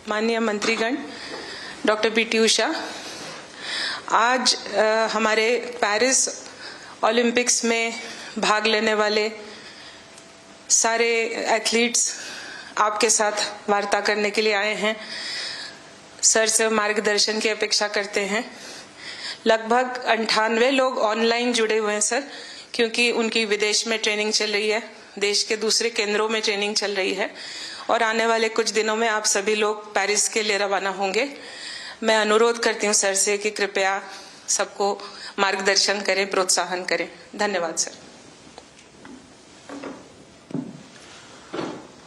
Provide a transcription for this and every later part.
माननीय मंत्रीगण, doctor PT. Usha, आज हमारे पेरिस ओलंपिक्स में भाग लेने वाले सारे एथलीट्स आपके साथ वार्ता करने के लिए आए हैं। सर से मार्गदर्शन की अपेक्षा करते हैं। लगभग 98 लोग ऑनलाइन जुड़े हुए हैं सर, क्योंकि उनकी विदेश में ट्रेनिंग चल रही है, देश के दूसरे केंद्रों में ट्रेनिंग चल रही है और आने वाले कुछ दिनों में आप सभी लोग पेरिस के लिए रवाना होंगे। मैं अनुरोध करती हूँ सर से कि कृपया सबको मार्गदर्शन करें, प्रोत्साहन करें। धन्यवाद सर।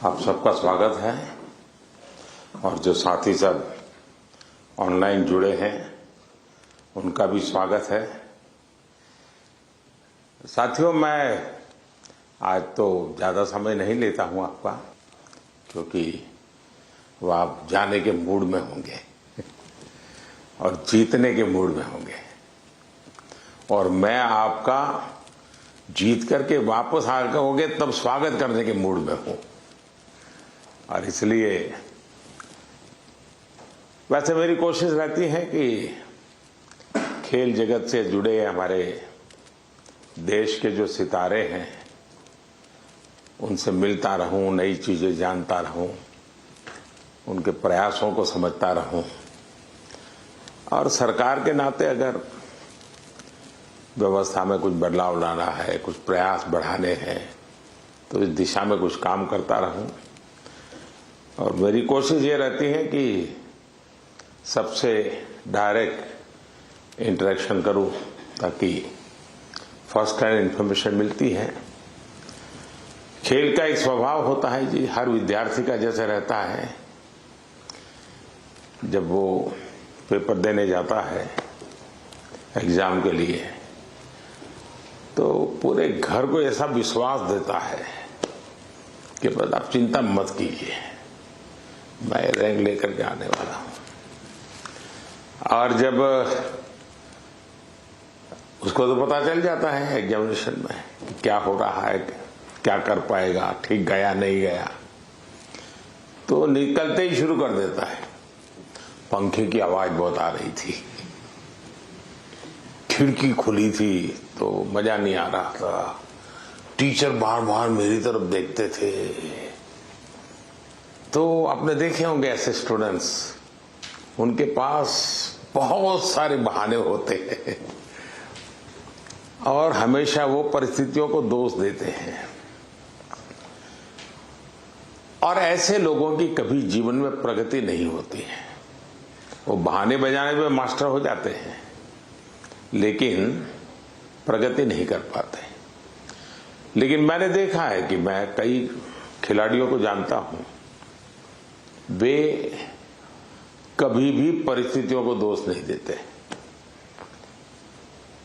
आप सबका स्वागत है और जो साथी सब ऑनलाइन जुड़े हैं उनका भी स्वागत है। साथियों, मैं आज तो ज़्यादा समय नहीं लेता हूं आपका, क्योंकि वो आप जाने के मूड में होंगे और जीतने के मूड में होंगे और मैं आपका जीत करके वापस आ होंगे तब स्वागत करने के मूड में हूं। और इसलिए वैसे मेरी कोशिश रहती है कि खेल जगत से जुड़े हमारे देश के जो सितारे हैं उनसे मिलता रहूं, नई चीजें जानता रहूं, उनके प्रयासों को समझता रहूं और सरकार के नाते अगर व्यवस्था में कुछ बदलाव लाना है, कुछ प्रयास बढ़ाने हैं तो इस दिशा में कुछ काम करता रहूं। और मेरी कोशिश ये रहती है कि सबसे डायरेक्ट इंटरेक्शन करूं, ताकि फर्स्ट हैंड इंफॉर्मेशन मिलती है। खेल का एक स्वभाव होता है जी, हर विद्यार्थी का जैसे रहता है, जब वो पेपर देने जाता है एग्जाम के लिए तो पूरे घर को ऐसा विश्वास देता है कि बस आप चिंता मत कीजिए, मैं रैंक लेकर के आने वाला हूं। और जब उसको तो पता चल जाता है एग्जामिनेशन में कि क्या हो रहा है, क्या कर पाएगा, ठीक गया नहीं गया, तो निकलते ही शुरू कर देता है। पंखे की आवाज बहुत आ रही थी, खिड़की खुली थी तो मजा नहीं आ रहा था, टीचर बार बार मेरी तरफ देखते थे। तो आपने देखे होंगे ऐसे स्टूडेंट्स, उनके पास बहुत सारे बहाने होते हैं और हमेशा वो परिस्थितियों को दोष देते हैं और ऐसे लोगों की कभी जीवन में प्रगति नहीं होती है। वो बहाने बजाने में मास्टर हो जाते हैं लेकिन प्रगति नहीं कर पाते। लेकिन मैंने देखा है कि मैं कई खिलाड़ियों को जानता हूं, वे कभी भी परिस्थितियों को दोष नहीं देते।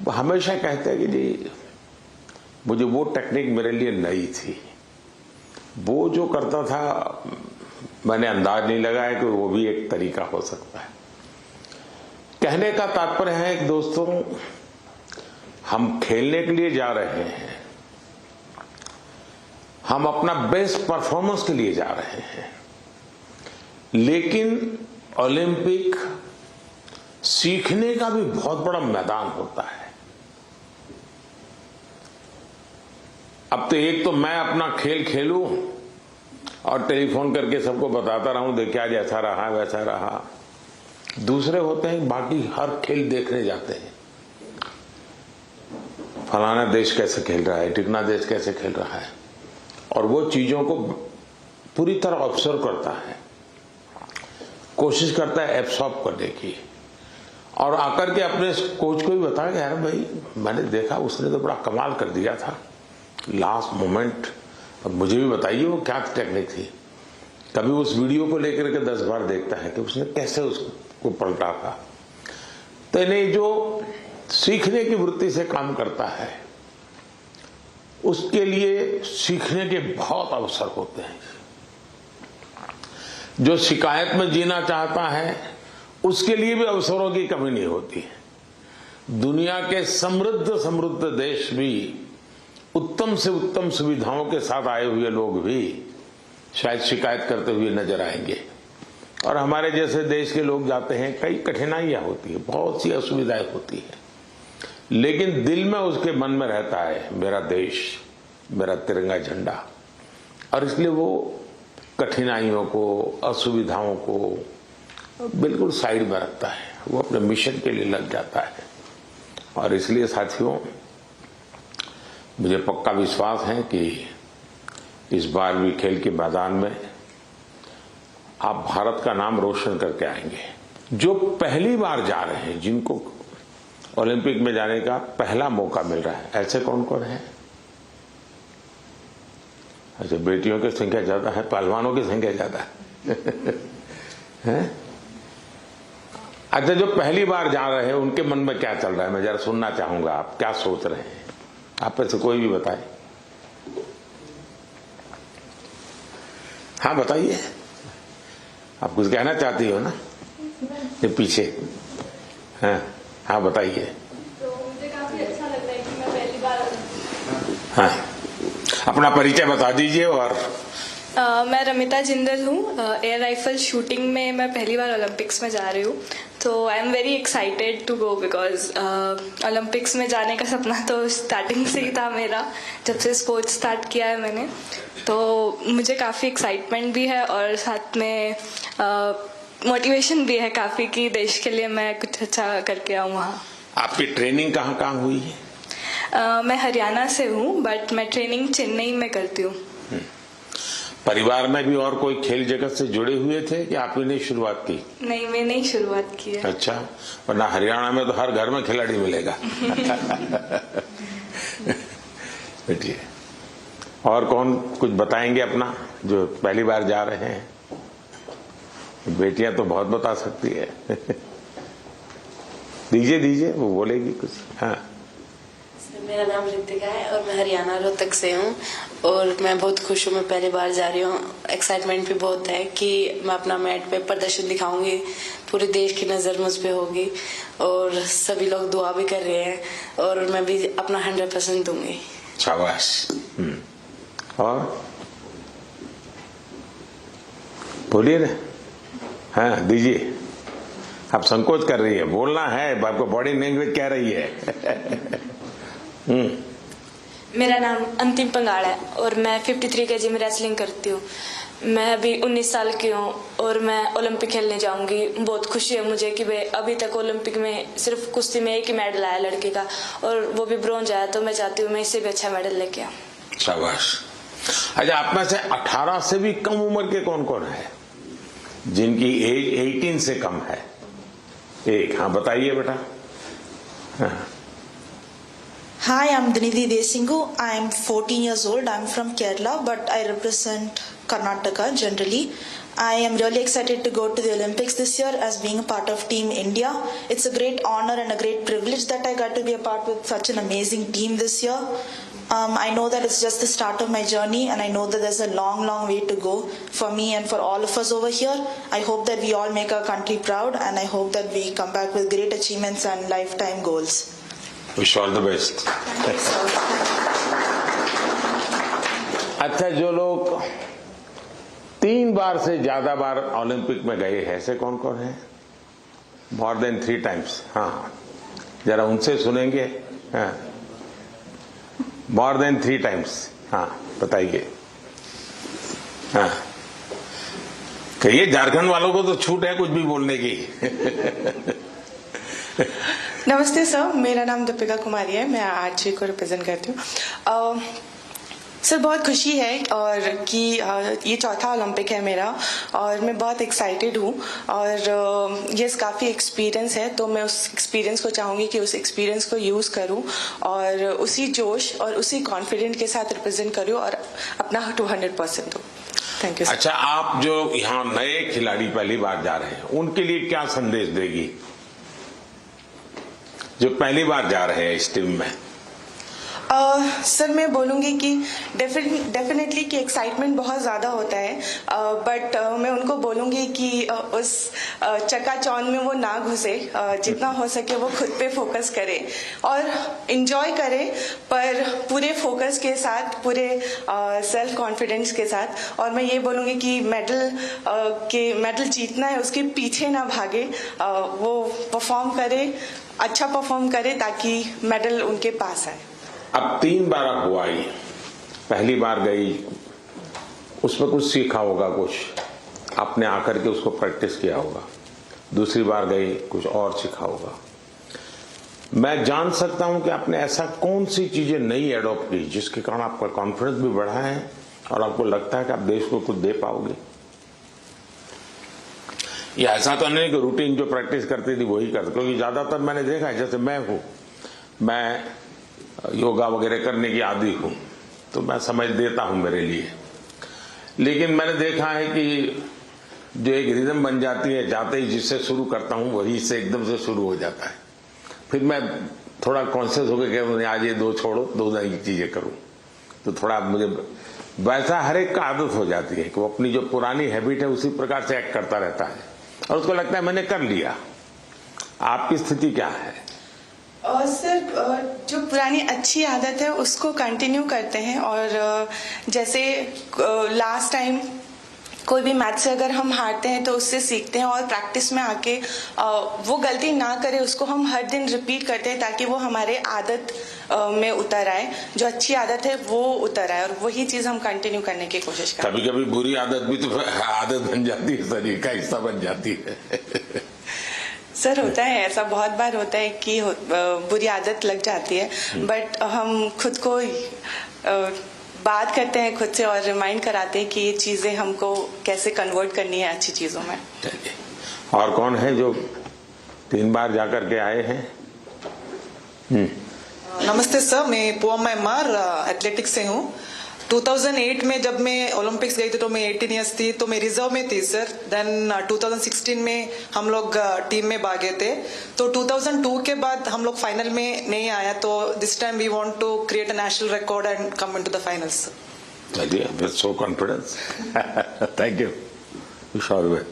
वो हमेशा कहते हैं कि जी मुझे वो टेक्निक मेरे लिए नई थी, वो जो करता था मैंने अंदाज नहीं लगाया कि वो भी एक तरीका हो सकता है। कहने का तात्पर्य है कि दोस्तों, हम खेलने के लिए जा रहे हैं, हम अपना बेस्ट परफॉर्मेंस के लिए जा रहे हैं, लेकिन ओलंपिक सीखने का भी बहुत बड़ा मैदान होता है। अब तो एक तो मैं अपना खेल खेलूं और टेलीफोन करके सबको बताता रहूं, देखिए जैसा रहा वैसा रहा। दूसरे होते हैं बाकी हर खेल देखने जाते हैं, फलाना देश कैसे खेल रहा है, टिकना देश कैसे खेल रहा है, और वो चीजों को पूरी तरह ऑब्जर्व करता है, कोशिश करता है एब्सॉर्ब करने की और आकर के अपने कोच को भी बताया कि यार भाई मैंने देखा उसने तो बड़ा कमाल कर दिया था लास्ट मोमेंट, अब मुझे भी बताइए वो क्या टेक्निक थी। कभी उस वीडियो को लेकर के 10 बार देखता है कि उसने कैसे उसको पलटा था। तो इन्हें जो सीखने की वृत्ति से काम करता है उसके लिए सीखने के बहुत अवसर होते हैं। जो शिकायत में जीना चाहता है उसके लिए भी अवसरों की कमी नहीं होती है। दुनिया के समृद्ध समृद्ध देश भी उत्तम से उत्तम सुविधाओं के साथ आए हुए लोग भी शायद शिकायत करते हुए नजर आएंगे और हमारे जैसे देश के लोग जाते हैं, कई कठिनाइयां होती है, बहुत सी असुविधाएं होती है, लेकिन दिल में उसके मन में रहता है मेरा देश, मेरा तिरंगा झंडा, और इसलिए वो कठिनाइयों को, असुविधाओं को बिल्कुल साइड में रखता है, वो अपने मिशन के लिए लग जाता है। और इसलिए साथियों, मुझे पक्का विश्वास है कि इस बार भी खेल के मैदान में आप भारत का नाम रोशन करके आएंगे। जो पहली बार जा रहे हैं, जिनको ओलंपिक में जाने का पहला मौका मिल रहा है, ऐसे कौन कौन है? अच्छा, बेटियों की संख्या ज्यादा है, पहलवानों की संख्या ज्यादा है? अच्छा, जो पहली बार जा रहे हैं उनके मन में क्या चल रहा है, मैं जरा सुनना चाहूंगा, आप क्या सोच रहे हैं? आप में से कोई भी बताए। हाँ बताइए, आप कुछ कहना चाहती हो ना? ये पीछे, हाँ बताइए। तो मुझे काफी अच्छा लग रहा है कि मैं पहली बार। हाँ, अपना परिचय बता दीजिए। और मैं रमिता जिंदल हूँ। एयर राइफल शूटिंग में मैं पहली बार ओलंपिक्स में जा रही हूँ, तो I am very excited to go because Olympics में जाने का सपना तो स्टार्टिंग से ही था मेरा, जब से स्पोर्ट्स स्टार्ट किया है मैंने। तो मुझे काफ़ी एक्साइटमेंट भी है और साथ में मोटिवेशन भी है काफ़ी कि देश के लिए मैं कुछ अच्छा करके आऊँ वहाँ। आपकी ट्रेनिंग कहाँ कहाँ हुई है? मैं हरियाणा से हूँ, बट मैं ट्रेनिंग चेन्नई में करती हूँ। परिवार में भी और कोई खेल जगत से जुड़े हुए थे कि आप ही ने शुरुआत की? नहीं, मैंने ही शुरुआत की है। अच्छा, वरना हरियाणा में तो हर घर में खिलाड़ी मिलेगा। बैठिए। और कौन कुछ बताएंगे अपना, जो पहली बार जा रहे हैं? बेटियां तो बहुत बता सकती है। दीजिए, वो बोलेगी कुछ। हाँ, मेरा नाम रितिका है और मैं हरियाणा रोहतक से हूँ और मैं बहुत खुश हूँ, मैं पहली बार जा रही हूँ। एक्साइटमेंट भी बहुत है कि मैं अपना मैट पे प्रदर्शन दिखाऊंगी, पूरे देश की नज़र मुझ पे होगी और सभी लोग दुआ भी कर रहे हैं और मैं भी अपना 100% दूंगी। शाबाश। और बोलिए ना। हाँ दीजिए, आप संकोच कर रही है, बोलना है, आपको बॉडी लैंग्वेज कह रही है। मेरा नाम अंतिम पंगाड़ है और मैं 53 kg में रेसलिंग करती हूँ। मैं अभी 19 साल की हूँ और मैं ओलंपिक खेलने जाऊंगी। बहुत खुशी है मुझे कि भाई अभी तक ओलंपिक में सिर्फ कुश्ती में एक ही मेडल आया लड़के का, और वो भी ब्रॉन्ज आया, तो मैं चाहती हूँ मैं इससे भी अच्छा मेडल लेके आऊँ। शाबाश। अच्छा, आप में से 18 से भी कम उम्र के कौन कौन है जिनकी एज 18 से कम है? एक, हाँ बताइए बेटा। हाँ। Hi, I'm Dinidhi Desingu. I'm 14 years old. I'm from Kerala, but I represent Karnataka generally. I am really excited to go to the Olympics this year as being a part of Team India. It's a great honor and a great privilege that I got to be a part with such an amazing team this year. I know that it's just the start of my journey, and I know that there's a long, long way to go for me and for all of us over here. I hope that we all make our country proud, and I hope that we come back with great achievements and lifetime goals. Wish all the best. अच्छा, जो लोग 3 बार से ज्यादा बार Olympic में गए हैं, ऐसे कौन कौन है? More than 3 times। हाँ, जरा उनसे सुनेंगे। हाँ, मोर देन 3 times। हाँ बताइए। हाँ, कहिए, झारखंड वालों को तो छूट है कुछ भी बोलने की। नमस्ते सर, मेरा नाम दीपिका कुमारी है, मैं आरजी को रिप्रेजेंट करती हूँ। सर बहुत खुशी है और कि ये चौथा ओलंपिक है मेरा और मैं बहुत एक्साइटेड हूँ और ये काफ़ी एक्सपीरियंस है, तो मैं उस एक्सपीरियंस को चाहूँगी कि उस एक्सपीरियंस को यूज़ करूँ और उसी जोश और उसी कॉन्फिडेंट के साथ रिप्रेजेंट करूँ और अपना 200% दूँ। Thank you. अच्छा, आप जो यहाँ नए खिलाड़ी पहली बार जा रहे हैं, उनके लिए क्या संदेश देगी, जो पहली बार जा रहे हैं इस टीम में? सर मैं बोलूँगी कि डेफिनेटली कि एक्साइटमेंट बहुत ज़्यादा होता है, बट मैं उनको बोलूँगी कि उस चकाचौंध में वो ना घुसे, जितना हो सके वो खुद पे फोकस करे और इन्जॉय करे, पर पूरे फोकस के साथ, पूरे सेल्फ कॉन्फिडेंस के साथ। और मैं ये बोलूँगी कि मेडल जीतना है उसके पीछे ना भागे, वो परफॉर्म करे, अच्छा परफॉर्म करे ताकि मेडल उनके पास आए। अब 3 बार हुआ ही, पहली बार गई उसमें कुछ सीखा होगा, कुछ आपने आकर के उसको प्रैक्टिस किया होगा, दूसरी बार गई कुछ और सीखा होगा। मैं जान सकता हूं कि आपने ऐसा कौन सी चीजें नई एडॉप्ट की जिसके कारण आपका कॉन्फिडेंस भी बढ़ा है और आपको लगता है कि आप देश को कुछ दे पाओगे? ये ऐसा तो नहीं कि रूटीन जो प्रैक्टिस करती थी वही करते, क्योंकि ज्यादातर मैंने देखा है, जैसे मैं योगा वगैरह करने की आदी हूं तो मैं समझ देता हूं मेरे लिए, लेकिन मैंने देखा है कि जो एक रिदम बन जाती है, जाते ही जिससे शुरू करता हूं वही से एकदम से शुरू हो जाता है। फिर मैं थोड़ा कॉन्शियस होकर कहूँ आज ये 2 छोड़ो, 2 नई चीजें करूं, तो थोड़ा मुझे वैसा हर एक का आदत हो जाती है कि वो अपनी जो पुरानी हैबिट है उसी प्रकार से एक्ट करता रहता है और उसको लगता है मैंने कर लिया। आपकी स्थिति क्या है? सर जो पुरानी अच्छी आदत है उसको कंटिन्यू करते हैं, और जैसे लास्ट टाइम कोई भी मैच से अगर हम हारते हैं तो उससे सीखते हैं और प्रैक्टिस में आके वो गलती ना करे उसको हम हर दिन रिपीट करते हैं ताकि वो हमारे आदत में उतर आए, जो अच्छी आदत है वो उतर आए, और वही चीज हम कंटिन्यू करने की कोशिश करते हैं। कभी कभी बुरी आदत भी तो आदत बन जाती है, शरीर का हिस्सा बन जाती है। सर होता है ऐसा, बहुत बार होता है कि बुरी आदत लग जाती है, बट हम खुद को बात करते हैं खुद से और रिमाइंड कराते हैं कि ये चीजें हमको कैसे कन्वर्ट करनी है अच्छी चीजों में। और कौन है जो 3 बार जाकर के आए हैं? नमस्ते सर, मैं पोअम एमआर एथलेटिक्स से हूँ। 2008 में जब मैं ओलंपिक्स गई थी तो मैं 18 ईयर्स थी, तो मैं रिजर्व में थी सर। देन 2016 में हम लोग टीम में भागे थे, तो 2002 के बाद हम लोग फाइनल में नहीं आया, तो this time we want to create a national record and come into the finals. चलिए, so confidence. Thank you. Sure.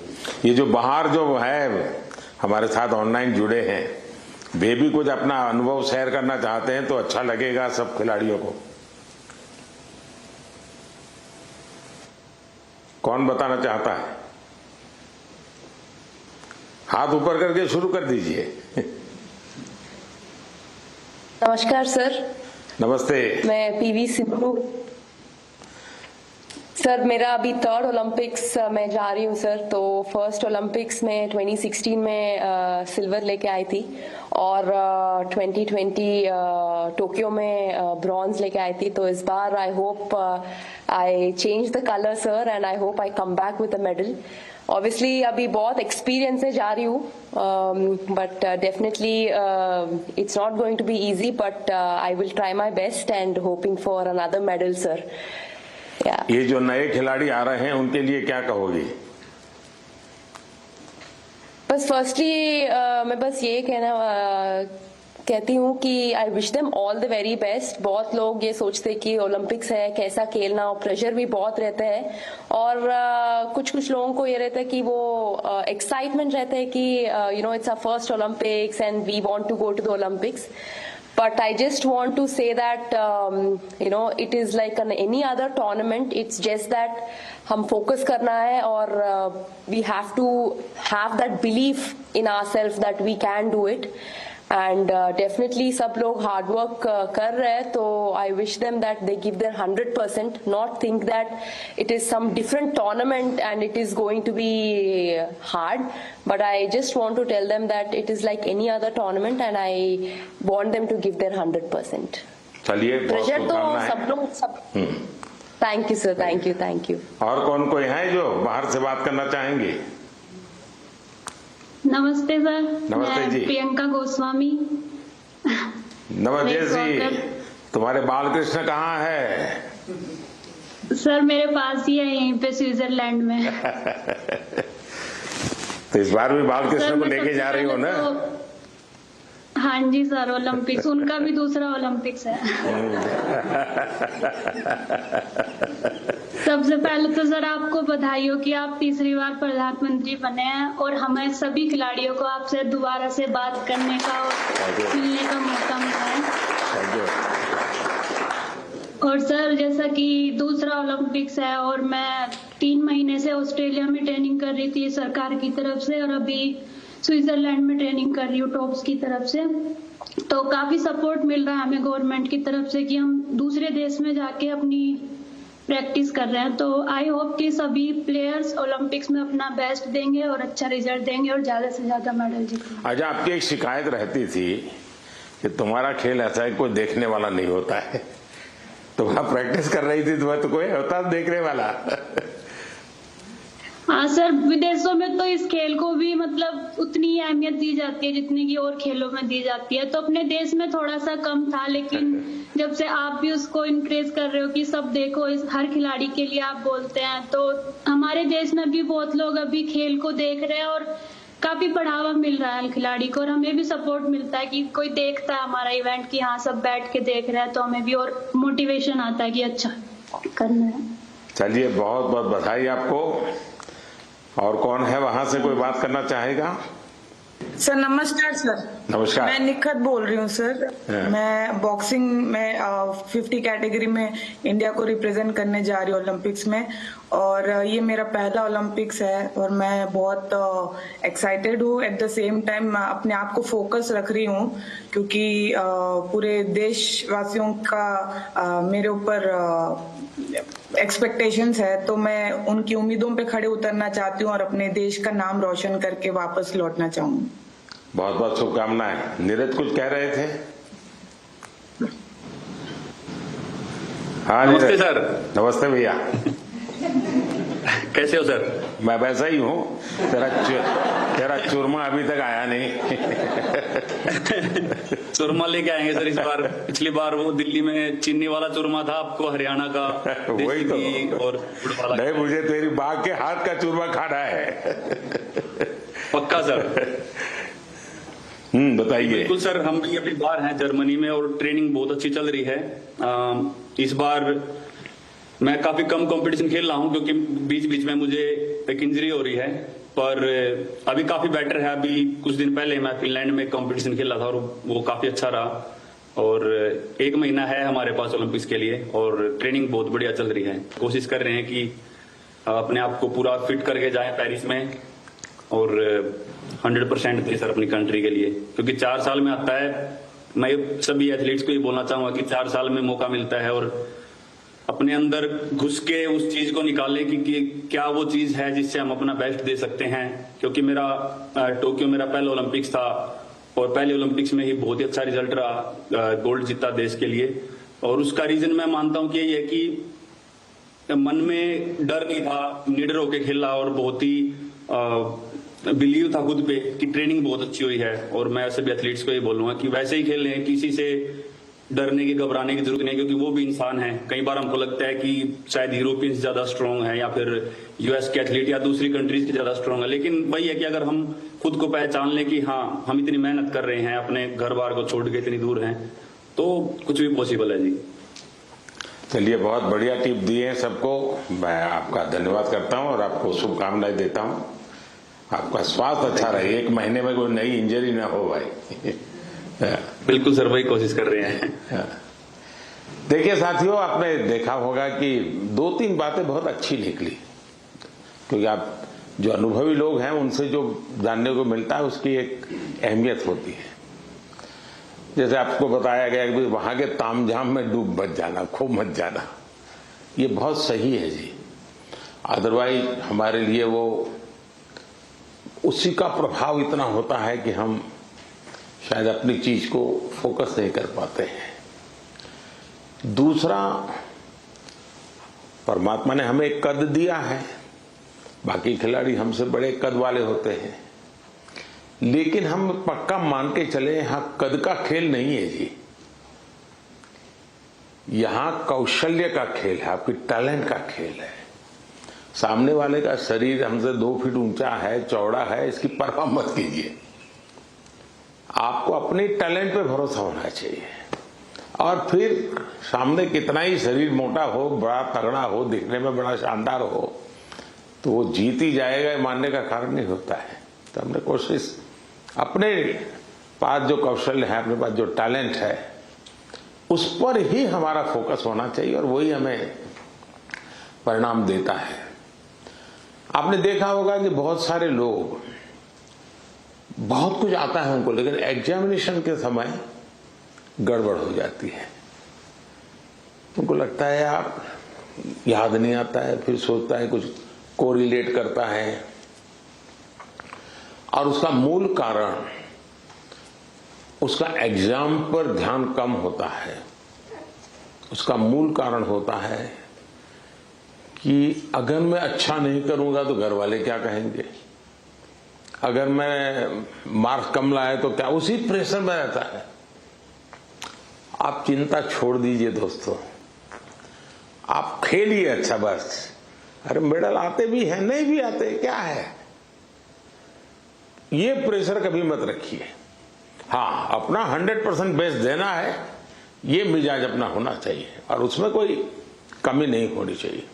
ये जो बाहर जो है हमारे साथ ऑनलाइन जुड़े हैं, वे भी कुछ अपना अनुभव शेयर करना चाहते हैं तो अच्छा लगेगा सब खिलाड़ियों को। कौन बताना चाहता है? हाथ ऊपर करके शुरू कर दीजिए। नमस्कार सर। नमस्ते। मैं पीवी सिंधु सर। मेरा अभी 3rd ओलंपिक्स में जा रही हूँ सर। तो फर्स्ट ओलंपिक्स में 2016 में सिल्वर लेके आई थी और 2020 टोक्यो में ब्रॉन्ज लेके आई थी। तो इस बार I hope I change the colour sir and I hope I come back with a medal. Obviously अभी बहुत एक्सपीरियंस से जा रही हूँ, but definitely it's not going to be easy, but I will try my best and hoping for another medal sir. ये जो नए खिलाड़ी आ रहे हैं उनके लिए क्या कहोगी? बस फर्स्टली मैं बस ये कहती हूँ कि I wish them all the very best. बहुत लोग ये सोचते कि ओलंपिक्स है कैसा खेलना, और प्रेशर भी बहुत रहता है, और कुछ लोगों को ये रहता है कि वो एक्साइटमेंट रहता है कि you know it's a first Olympics and we want to go to the Olympics. But I just want to say that you know it is like any other tournament. It's just that हम focus करना है और we have to have that belief in ourselves that we can do it. And definitely सब लोग hard work कर रहे हैं, तो I wish them that they give their 100%, not think that it is some different tournament and it is going to be hard. But I just want to tell them that it is like any other tournament and I want them to give their 100%. चलिए, pressure तो सब लोग सब। Thank you sir, thank you. और कौन कोई है जो बाहर से बात करना चाहेंगे? नमस्ते सर। नमस्ते जी। प्रियंका गोस्वामी। नमस्ते जी। तुम्हारे बालकृष्ण कहाँ है? सर मेरे पास ही है, यहीं पे स्विट्जरलैंड में। तो इस बार भी बालकृष्ण को लेके जा रही हो ना? हाँ जी सर, ओलंपिक्स उनका भी दूसरा ओलंपिक्स है। सबसे पहले तो सर आपको बधाई हो कि आप तीसरी बार प्रधानमंत्री बने हैं और हमें सभी खिलाड़ियों को आपसे दोबारा से बात करने का और मिलने का मौका मिला है। और सर जैसा कि दूसरा ओलंपिक्स है और मैं 3 महीने से ऑस्ट्रेलिया में ट्रेनिंग कर रही थी सरकार की तरफ से और अभी स्विट्जरलैंड में ट्रेनिंग कर रही हूँ टॉप्स की तरफ से, तो काफी सपोर्ट मिल रहा है हमें गवर्नमेंट की तरफ से कि हम दूसरे देश में जाके अपनी प्रैक्टिस कर रहे हैं। तो आई होप कि सभी प्लेयर्स ओलंपिक्स में अपना बेस्ट देंगे और अच्छा रिजल्ट देंगे और ज्यादा से ज्यादा मेडल जीतेंगे। अच्छा, आपकी एक शिकायत रहती थी कि तुम्हारा खेल ऐसा है कोई देखने वाला नहीं होता है, तो वहां प्रैक्टिस कर रही थी तो कोई होता देखने वाला? हाँ सर, विदेशों में तो इस खेल को भी मतलब उतनी ही अहमियत दी जाती है जितनी की और खेलों में दी जाती है, तो अपने देश में थोड़ा सा कम था, लेकिन जब से आप भी उसको इनक्रेज कर रहे हो कि सब देखो, इस हर खिलाड़ी के लिए आप बोलते हैं, तो हमारे देश में भी बहुत लोग अभी खेल को देख रहे हैं और काफी बढ़ावा मिल रहा है खिलाड़ी को और हमें भी सपोर्ट मिलता है कि कोई देखता है हमारा इवेंट कि हाँ सब बैठ के देख रहे हैं, तो हमें भी और मोटिवेशन आता है कि अच्छा करना है। चलिए, बहुत बहुत बधाई आपको। और कौन है वहां से कोई बात करना चाहेगा? सर नमस्कार सर। नमस्कार। मैं निखत बोल रही हूँ सर। मैं बॉक्सिंग में 50 कैटेगरी में इंडिया को रिप्रेजेंट करने जा रही हूँ ओलंपिक्स में, और ये मेरा पहला ओलंपिक्स है और मैं बहुत एक्साइटेड हूँ। एट द सेम टाइम मैं अपने आप को फोकस रख रही हूँ क्योंकि पूरे देशवासियों का मेरे ऊपर एक्सपेक्टेशंस है, तो मैं उनकी उम्मीदों पे खड़े उतरना चाहती हूँ और अपने देश का नाम रोशन करके वापस लौटना चाहूंगी। बहुत बहुत शुभकामनाएं। नीरज कुछ कह रहे थे? हाँ नमस्ते सर। नमस्ते भैया। कैसे हो सर? मैं वैसा ही हूँ, तेरा चूरमा अभी तक आया नहीं। चूरमा लेके आएंगे सर इस बार। पिछली बार वो दिल्ली में चीनी वाला चूरमा था, आपको हरियाणा का वही तो। और नहीं, मुझे तेरी बाग के हाथ का चूरमा खाना है। पक्का सर। बताइए। बिल्कुल सर, हम भी अभी बाहर हैं जर्मनी में और ट्रेनिंग बहुत अच्छी चल रही है। इस बार मैं काफी कम कंपटीशन खेल रहा हूं क्योंकि बीच बीच में मुझे एक इंजरी हो रही है, पर अभी काफी बेटर है। अभी कुछ दिन पहले मैं फिनलैंड में कंपटीशन खेला था और वो काफी अच्छा रहा। और 1 महीना है हमारे पास ओलंपिक्स के लिए और ट्रेनिंग बहुत बढ़िया चल रही है। कोशिश कर रहे हैं कि अपने आप को पूरा फिट करके जाएं पेरिस में और 100% दे सर अपनी कंट्री के लिए, क्योंकि 4 साल में आता है। मैं सभी एथलीट्स को ये बोलना चाहूंगा कि 4 साल में मौका मिलता है और अपने अंदर घुस के उस चीज को निकालें कि क्या वो चीज है जिससे हम अपना बेस्ट दे सकते हैं। क्योंकि मेरा टोक्यो मेरा पहला ओलंपिक्स था और पहले ओलंपिक्स में ही बहुत ही अच्छा रिजल्ट रहा, गोल्ड जीता देश के लिए। और उसका रीजन मैं मानता हूं कि ये है कि मन में डर नहीं था, निडर होके खेला और बहुत ही बिलीव था खुद पे कि ट्रेनिंग बहुत अच्छी हुई है। और मैं सभी एथलीट्स को ये बोलूंगा कि वैसे ही खेलें, किसी से डरने की घबराने की जरूरत नहीं, क्योंकि वो भी इंसान है। कई बार हमको लगता है कि शायद यूरोपियंस ज्यादा स्ट्रांग है या फिर यूएस के एथलीट या दूसरी कंट्रीज के ज्यादा स्ट्रांग है, लेकिन वही है कि अगर हम खुद को पहचान लें कि हाँ हम इतनी मेहनत कर रहे हैं, अपने घर बार को छोड़ के इतनी दूर हैं, तो कुछ भी पॉसिबल है जी। चलिए, बहुत बढ़िया टिप दिए हैं सबको। मैं आपका धन्यवाद करता हूं और आपको शुभकामनाएं देता हूं। आपका स्वास्थ्य अच्छा रहे, 1 महीने में कोई नई इंजरी ना हो भाई। बिल्कुल सर, वही कोशिश कर रहे हैं। देखिए साथियों, आपने देखा होगा कि 2-3 बातें बहुत अच्छी निकली, क्योंकि आप जो अनुभवी लोग हैं उनसे जो जानने को मिलता है उसकी एक अहमियत होती है। जैसे आपको बताया गया कि वहां के तामझाम में डूब मत जाना, खो मत जाना, ये बहुत सही है जी। अदरवाइज हमारे लिए वो उसी का प्रभाव इतना होता है कि हम शायद अपनी चीज को फोकस नहीं कर पाते हैं। दूसरा, परमात्मा ने हमें एक कद दिया है, बाकी खिलाड़ी हमसे बड़े कद वाले होते हैं, लेकिन हम पक्का मान के चले यहां कद का खेल नहीं है जी। यहां कौशल्य का खेल है, आपकी टैलेंट का खेल है। सामने वाले का शरीर हमसे 2 फीट ऊंचा है, चौड़ा है, इसकी परवाह मत कीजिए। आपको अपने टैलेंट पे भरोसा होना चाहिए। और फिर सामने कितना ही शरीर मोटा हो, बड़ा तगड़ा हो, दिखने में बड़ा शानदार हो, तो वो जीत ही जाएगा मानने का कारण नहीं होता है। तो हमने कोशिश, अपने पास जो कौशल है, अपने पास जो टैलेंट है, उस पर ही हमारा फोकस होना चाहिए और वही हमें परिणाम देता है। आपने देखा होगा कि बहुत सारे लोग, बहुत कुछ आता है उनको, लेकिन एग्जामिनेशन के समय गड़बड़ हो जाती है। उनको लगता है यार याद नहीं आता है, फिर सोचता है कुछ कोरिलेट करता है, और उसका मूल कारण उसका एग्जाम पर ध्यान कम होता है। उसका मूल कारण होता है कि अगर मैं अच्छा नहीं करूंगा तो घर वाले क्या कहेंगे, अगर मैं मार्क्स कम लाए तो क्या, उसी प्रेशर में रहता है। आप चिंता छोड़ दीजिए दोस्तों, आप खेलिए अच्छा बस। अरे मेडल आते भी हैं, नहीं भी आते, क्या है, ये प्रेशर कभी मत रखिए। हाँ, अपना 100% बेस्ट देना है, ये मिजाज अपना होना चाहिए और उसमें कोई कमी नहीं होनी चाहिए।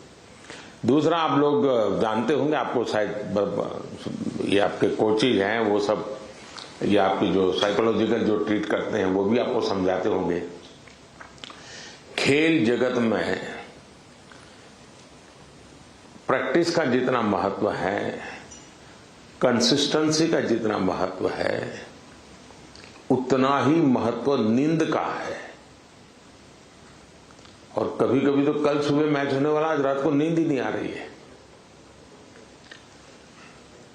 दूसरा, आप लोग जानते होंगे, आपको शायद ये आपके कोचेज हैं वो सब, ये आपकी जो साइकोलॉजिकल जो ट्रीट करते हैं वो भी आपको समझाते होंगे। खेल जगत में प्रैक्टिस का जितना महत्व है, कंसिस्टेंसी का जितना महत्व है, उतना ही महत्व नींद का है। और कभी कभी तो कल सुबह मैच होने वाला, आज रात को नींद ही नहीं आ रही है,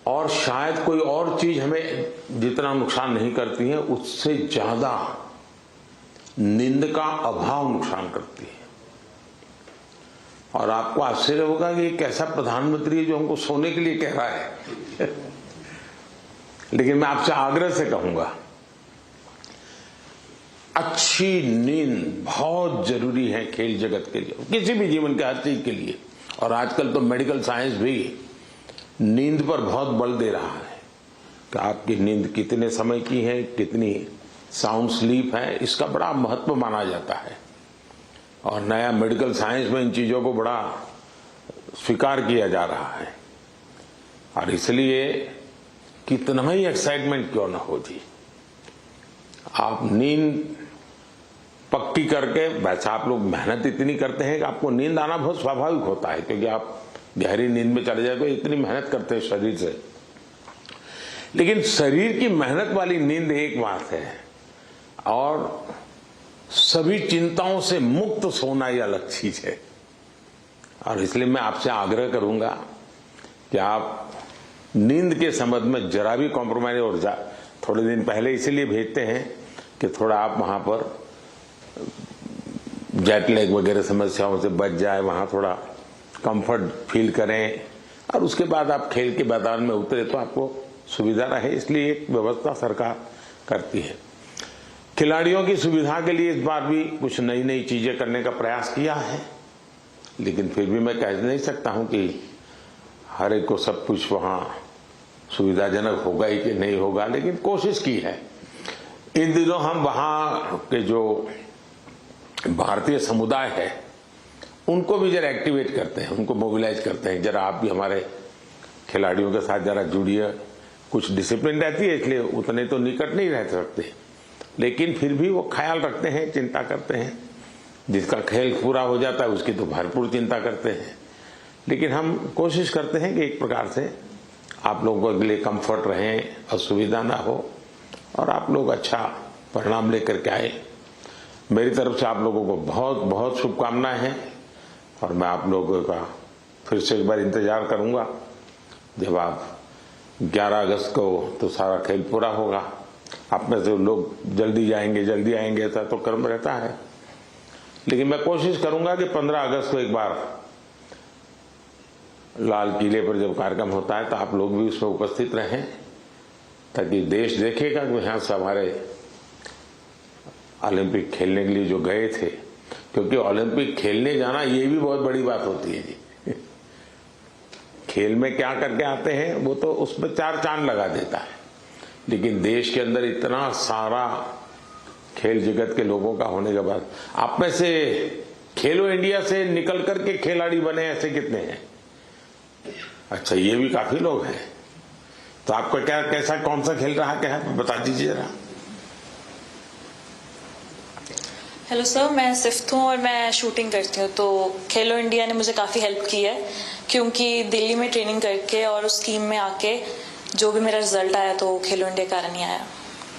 और शायद कोई और चीज हमें जितना नुकसान नहीं करती है, उससे ज्यादा नींद का अभाव नुकसान करती है। और आपको आश्चर्य होगा कि एक ऐसा प्रधानमंत्री है जो हमको सोने के लिए कह रहा है लेकिन मैं आपसे आग्रह से कहूंगा, अच्छी नींद बहुत जरूरी है खेल जगत के लिए, किसी भी जीवन के हर चीज के लिए। और आजकल तो मेडिकल साइंस भी नींद पर बहुत बल दे रहा है कि आपकी नींद कितने समय की है, कितनी साउंड स्लीप है, इसका बड़ा महत्व माना जाता है। और नया मेडिकल साइंस में इन चीजों को बड़ा स्वीकार किया जा रहा है। और इसलिए कितना ही एक्साइटमेंट क्यों ना हो जी, आप नींद पक्की करके, वैसे आप लोग मेहनत इतनी करते हैं कि आपको नींद आना बहुत स्वाभाविक होता है, क्योंकि आप गहरी नींद में चले जाए तो इतनी मेहनत करते हैं शरीर से। लेकिन शरीर की मेहनत वाली नींद एक बात है, और सभी चिंताओं से मुक्त सोना ये अलग चीज है। और इसलिए मैं आपसे आग्रह करूंगा कि आप नींद के संबंध में जरा भी कॉम्प्रोमाइज, और थोड़े दिन पहले इसीलिए भेजते हैं कि थोड़ा आप वहां पर जेट लैग वगैरह समस्याओं से बच जाए, वहां थोड़ा कंफर्ट फील करें, और उसके बाद आप खेल के मैदान में उतरे तो आपको सुविधा रहे। इसलिए एक व्यवस्था सरकार करती है। खिलाड़ियों की सुविधा के लिए इस बार भी कुछ नई नई चीजें करने का प्रयास किया है, लेकिन फिर भी मैं कह नहीं सकता हूं कि हर एक को सब कुछ वहां सुविधाजनक होगा ही कि नहीं होगा, लेकिन कोशिश की है। इन दिनों हम वहां के जो भारतीय समुदाय है उनको भी जरा एक्टिवेट करते हैं, उनको मोबिलाइज करते हैं, जरा आप भी हमारे खिलाड़ियों के साथ जरा जुड़िए। कुछ डिसिप्लिन रहती है, इसलिए उतने तो निकट नहीं रह सकते, लेकिन फिर भी वो ख्याल रखते हैं, चिंता करते हैं। जिसका खेल पूरा हो जाता है उसकी तो भरपूर चिंता करते हैं। लेकिन हम कोशिश करते हैं कि एक प्रकार से आप लोगों के लिए कंफर्ट रहे, असुविधा ना हो, और आप लोग अच्छा परिणाम लेकर के आए। मेरी तरफ से आप लोगों को बहुत बहुत शुभकामनाएं हैं, और मैं आप लोगों का फिर से एक बार इंतजार करूंगा जब आप 11 अगस्त को तो सारा खेल पूरा होगा। आप में से लोग जल्दी आएंगे, ऐसा तो क्रम रहता है, लेकिन मैं कोशिश करूंगा कि 15 अगस्त को एक बार लाल किले पर जब कार्यक्रम होता है तो आप लोग भी उसमें उपस्थित रहें, ताकि देश देखेगा कि यहाँ से हमारे ओलंपिक खेलने के लिए जो गए थे, क्योंकि ओलंपिक खेलने जाना ये भी बहुत बड़ी बात होती है जी। खेल में क्या करके आते हैं वो तो उसमें 4 चांद लगा देता है, लेकिन देश के अंदर इतना सारा खेल जगत के लोगों का होने के बाद आप में से खेलो इंडिया से निकल करके खिलाड़ी बने ऐसे कितने हैं? अच्छा, ये भी काफी लोग हैं। तो आपका क्या कैसा कौन सा खेल रहा क्या है बता दीजिए जरा। हेलो सर, मैं सिफ्त हूँ और मैं शूटिंग करती हूँ। तो खेलो इंडिया ने मुझे काफ़ी हेल्प की है, क्योंकि दिल्ली में ट्रेनिंग करके और उस टीम में आके जो भी मेरा रिजल्ट आया तो खेलो इंडिया कारण ही आया।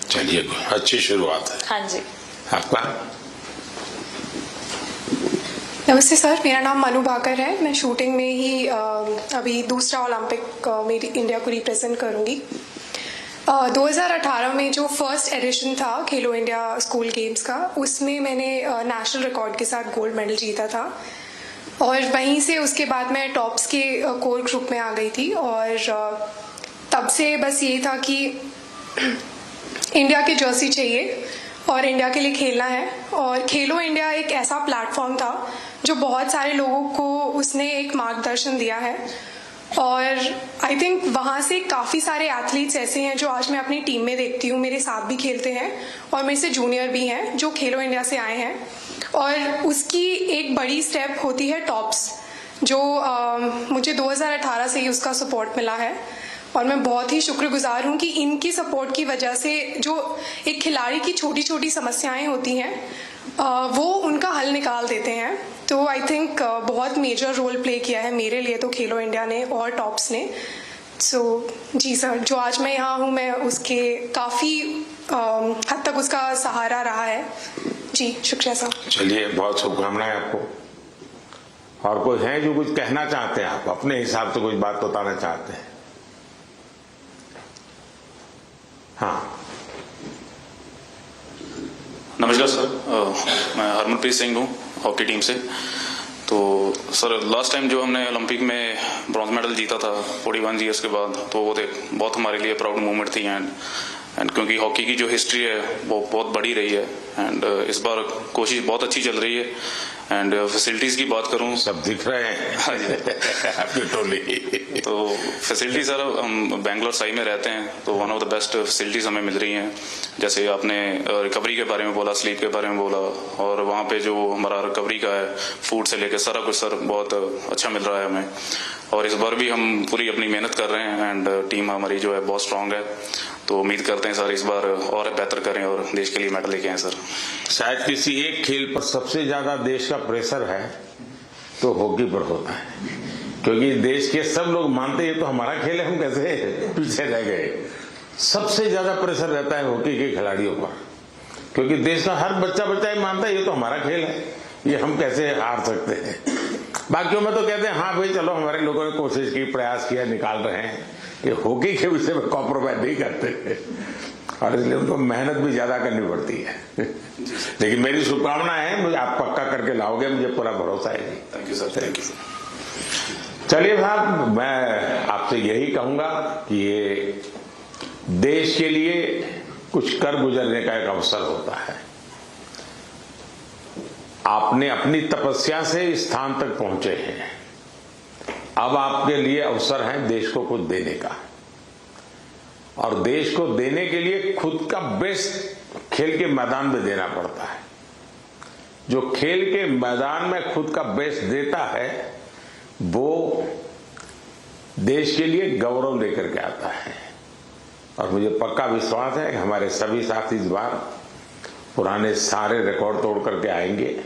चलिए, अच्छी शुरुआत है। हाँ जी। आपका? नमस्ते सर, मेरा नाम मनु भाकर है। मैं शूटिंग में ही अभी दूसरा ओलंपिक मेरी इंडिया को रिप्रेजेंट करूंगी। 2018 में जो फर्स्ट एडिशन था खेलो इंडिया स्कूल गेम्स का, उसमें मैंने नेशनल रिकॉर्ड के साथ गोल्ड मेडल जीता था और वहीं से उसके बाद मैं टॉप्स के कोर ग्रुप में आ गई थी। और तब से बस ये था कि इंडिया की जर्सी चाहिए और इंडिया के लिए खेलना है। और खेलो इंडिया एक ऐसा प्लेटफॉर्म था जो बहुत सारे लोगों को उसने एक मार्गदर्शन दिया है और आई थिंक वहाँ से काफ़ी सारे एथलीट्स ऐसे हैं जो आज मैं अपनी टीम में देखती हूँ, मेरे साथ भी खेलते हैं और मेरे से जूनियर भी हैं जो खेलो इंडिया से आए हैं। और उसकी एक बड़ी स्टेप होती है टॉप्स, जो मुझे 2018 से ही उसका सपोर्ट मिला है और मैं बहुत ही शुक्रगुजार हूँ कि इनकी सपोर्ट की वजह से जो एक खिलाड़ी की छोटी छोटी समस्याएं होती हैं वो उनका हल निकाल देते हैं। तो आई थिंक बहुत मेजर रोल प्ले किया है मेरे लिए तो खेलो इंडिया ने और टॉप्स ने। सो जी सर, जो आज मैं यहाँ हूँ मैं उसके काफ़ी हद तक उसका सहारा रहा है। जी शुक्रिया सर। चलिए, बहुत शुभकामनाएं आपको। और कोई है जो कुछ कहना चाहते हैं? आप अपने हिसाब से कुछ बात बताना चाहते हैं? हाँ, नमस्कार सर, मैं हरमनप्रीत सिंह हूँ हॉकी टीम से। तो सर, लास्ट टाइम जो हमने ओलंपिक में ब्रॉन्ज मेडल जीता था 41 ईयर्स के बाद, तो वो बहुत हमारे लिए प्राउड मोमेंट थी। एंड क्योंकि हॉकी की जो हिस्ट्री है वो बहुत बड़ी रही है एंड इस बार कोशिश बहुत अच्छी चल रही है। एंड फैसिलिटीज की बात करूं, सब दिख रहे हैं। हाँ जी, आपकी टोली। तो फैसिलिटी सर, हम बेंगलोर साई में रहते हैं तो one of the best facilities हमें मिल रही हैं। जैसे आपने रिकवरी के बारे में बोला, स्लीप के बारे में बोला, और वहाँ पे जो हमारा रिकवरी का है, फूड से लेकर सारा कुछ सर बहुत अच्छा मिल रहा है हमें। और इस बार भी हम पूरी अपनी मेहनत कर रहे हैं एंड टीम हमारी जो है बहुत स्ट्रांग है। तो उम्मीद करते हैं सर इस बार और बेहतर करें और देश के लिए मेडल लेके आए सर। शायद किसी एक खेल पर सबसे ज्यादा देश का प्रेशर है तो हॉकी पर होता है, क्योंकि देश के सब लोग मानते हैं तो हमारा खेल है, हम कैसे पीछे रह गए। सबसे ज्यादा प्रेशर रहता है हॉकी के खिलाड़ियों पर, क्योंकि देश का हर बच्चा ही मानता है ये तो हमारा खेल है, ये हम कैसे हार सकते हैं। बाकियों में तो कहते हैं हाँ भाई चलो हमारे लोगों ने कोशिश की, प्रयास किया, निकाल रहे हैं। ये हॉकी के विषय में कॉम्प्रोमाइज नहीं करते और इसलिए उनको मेहनत भी ज्यादा करनी पड़ती है। लेकिन मेरी शुभकामना है, मुझे आप पक्का करके लाओगे, मुझे पूरा भरोसा है। Thank you sir. Thank you. चलिए साहब, मैं आपसे यही कहूंगा कि ये देश के लिए कुछ कर गुजरने का एक अवसर होता है। आपने अपनी तपस्या से इस स्थान तक पहुंचे हैं, अब आपके लिए अवसर है देश को कुछ देने का। और देश को देने के लिए खुद का बेस्ट खेल के मैदान में देना पड़ता है। जो खेल के मैदान में खुद का बेस्ट देता है वो देश के लिए गौरव लेकर के आता है। और मुझे पक्का विश्वास है कि हमारे सभी साथी इस बार पुराने सारे रिकॉर्ड तोड़ करके आएंगे।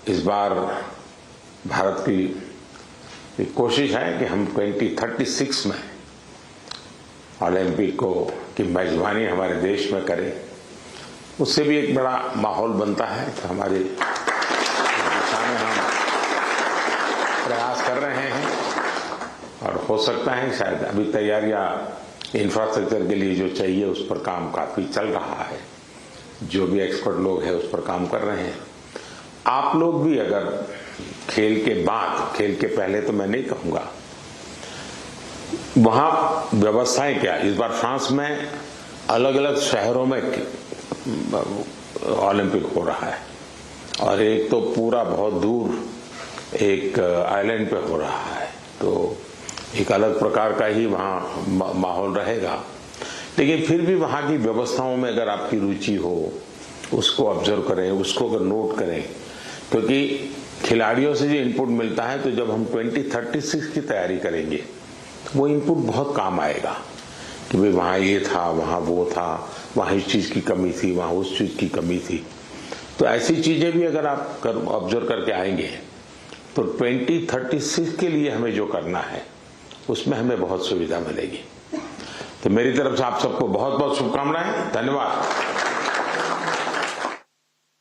इस बार भारत की कोशिश है कि हम 2036 में ओलंपिक की मेजबानी हमारे देश में करें। उससे भी एक बड़ा माहौल बनता है कि हमारे दिशा में हम प्रयास कर रहे हैं और हो सकता है शायद अभी तैयारियां इंफ्रास्ट्रक्चर के लिए जो चाहिए उस पर काम काफी चल रहा है। जो भी एक्सपर्ट लोग हैं उस पर काम कर रहे हैं। आप लोग भी अगर खेल के बाद, खेल के पहले तो मैं नहीं कहूंगा, वहां व्यवस्थाएं क्या, इस बार फ्रांस में अलग अलग शहरों में ओलंपिक हो रहा है और एक तो पूरा बहुत दूर एक आइलैंड पे हो रहा है। तो एक अलग प्रकार का ही वहाँ माहौल रहेगा, लेकिन फिर भी वहाँ की व्यवस्थाओं में अगर आपकी रुचि हो, उसको ऑब्जर्व करें, उसको अगर नोट करें, क्योंकि खिलाड़ियों से जो इनपुट मिलता है, तो जब हम 2036 की तैयारी करेंगे तो वो इनपुट बहुत काम आएगा कि भाई वहाँ ये था, वहाँ वो था, वहाँ इस चीज की कमी थी, वहाँ उस चीज की कमी थी। तो ऐसी चीजें भी अगर आप ऑब्जर्व करके आएंगे तो 2036 के लिए हमें जो करना है उसमें हमें बहुत सुविधा मिलेगी। तो मेरी तरफ से आप सबको बहुत बहुत शुभकामनाएं, धन्यवाद।